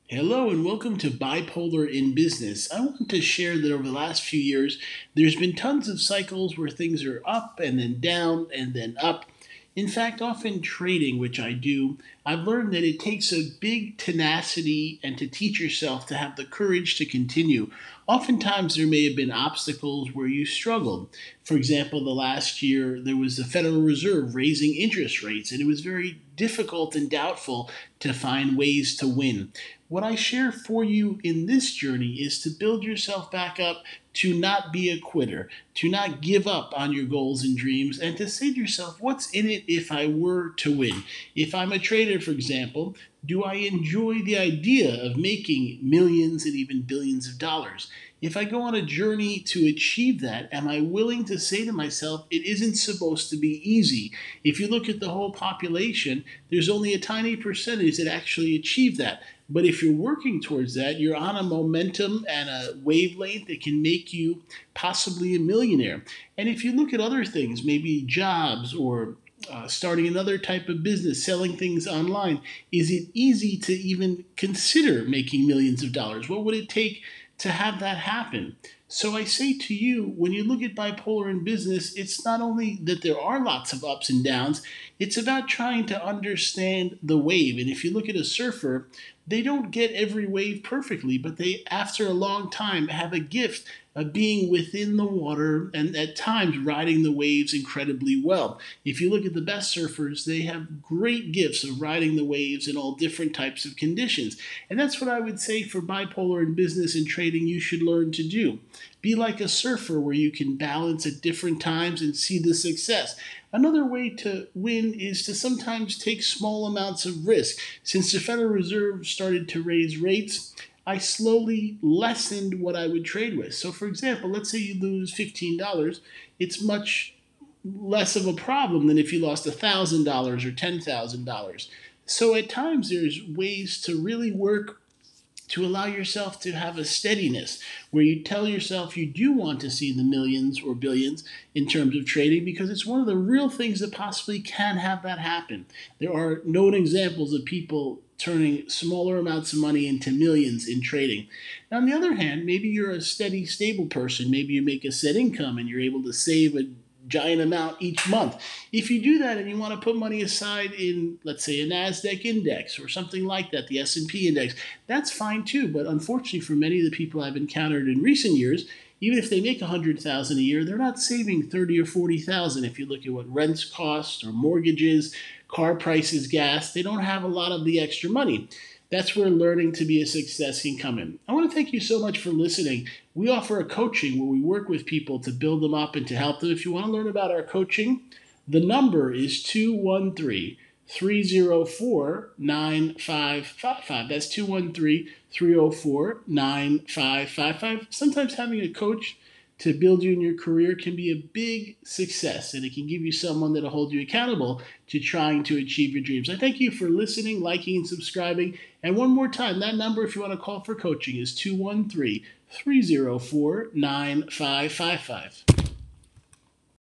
Hello and welcome to Bipolar in Business. I want to share that over the last few years, there's been tons of cycles where things are up and then down and then up. In fact, often trading, which I do, I've learned that it takes a big tenacity and to teach yourself to have the courage to continue. Oftentimes, there may have been obstacles where you struggled. For example, the last year, there was the Federal Reserve raising interest rates, and it was very difficult and doubtful to find ways to win. What I share for you in this journey is to build yourself back up, to not be a quitter, to not give up on your goals and dreams, and to say to yourself, what's in it if I were to win? If I'm a trader, for example, do I enjoy the idea of making millions and even billions of dollars? If I go on a journey to achieve that, am I willing to say to myself, it isn't supposed to be easy? If you look at the whole population, there's only a tiny percentage that actually achieve that. But if you're working towards that, you're on a momentum and a wavelength that can make you possibly a millionaire. And if you look at other things, maybe jobs or starting another type of business, selling things online, is it easy to even consider making millions of dollars? What would it take to have that happen? So I say to you, when you look at bipolar in business, it's not only that there are lots of ups and downs, it's about trying to understand the wave. And if you look at a surfer, they don't get every wave perfectly, but they, after a long time, have a gift of being within the water and at times riding the waves incredibly well. If you look at the best surfers, they have great gifts of riding the waves in all different types of conditions. And that's what I would say for bipolar in business and trading you should learn to do. Be like a surfer where you can balance at different times and see the success. Another way to win is to sometimes take small amounts of risk. Since the Federal Reserve started to raise rates, I slowly lessened what I would trade with. So, for example, let's say you lose $15, it's much less of a problem than if you lost $1,000 or $10,000. So, at times, there's ways to really work to allow yourself to have a steadiness where you tell yourself you do want to see the millions or billions in terms of trading because it's one of the real things that possibly can have that happen. There are known examples of people turning smaller amounts of money into millions in trading. Now, on the other hand, maybe you're a steady, stable person. Maybe you make a set income and you're able to save a giant amount each month. If you do that and you want to put money aside in, let's say, a NASDAQ index or something like that, the S&P index, that's fine too. But unfortunately, for many of the people I've encountered in recent years, even if they make 100,000 a year, they're not saving 30 or 40,000. If you look at what rents cost or mortgages, car prices, gas, they don't have a lot of the extra money. That's where learning to be a success can come in. I want to thank you so much for listening. We offer a coaching where we work with people to build them up and to help them. If you want to learn about our coaching, the number is 213 304 9555. That's 213 304 9555. Sometimes having a coach to build you in your career can be a big success, and it can give you someone that'll hold you accountable to trying to achieve your dreams. I thank you for listening, liking, and subscribing. And one more time, that number, if you want to call for coaching, is 213 304 9555.